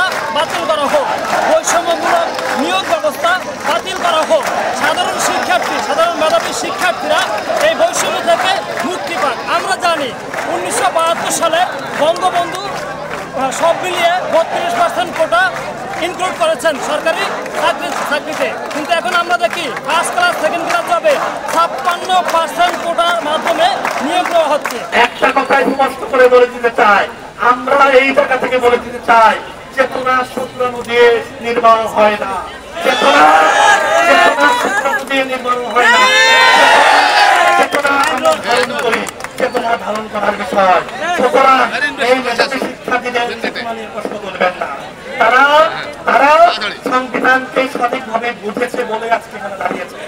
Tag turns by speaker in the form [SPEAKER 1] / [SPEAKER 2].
[SPEAKER 1] ব্যবস্থা বাতিল করা হোক, বৈষম্যমূলক নিয়োগ ব্যবস্থা বাতিল করা হোক, সাধারণ মেধাবী শিক্ষার্থীরা এই বৈষম্য থেকে মুক্তি পাক। আমরা জানি 1972 সালে বঙ্গবন্ধু সব মিলিয়ে 32% কোটা ইনক্লুড করেছেন সরকারি চাকরিতে, কিন্তু এখন আমরা দেখি ফার্স্ট ক্লাস সেকেন্ড ক্লাস যাবে 56% কোটার মাধ্যমে নিয়োগ দেওয়া হচ্ছে।
[SPEAKER 2] একটা কথাই স্পষ্ট করে বলে দিতে চাই, আমরা এই জায়গা থেকে বলে দিতে চাই, চেতনা শুক্রাণু দিয়ে নির্মাণ হয় না, চেতনা শুক্রাণু দিয়ে নির্মাণ হয় না, চেতনা আমরা ধারণ করি, চেতনা ধারণ করার বিষয়। সুতরাং এই মেধাবী শিক্ষার্থীদের চেতনা নিয়ে প্রশ্ন করবেন না, তারা সংবিধানকে সঠিকভাবে বুঝেছে বলে আজকে এখানে দাঁড়িয়েছে।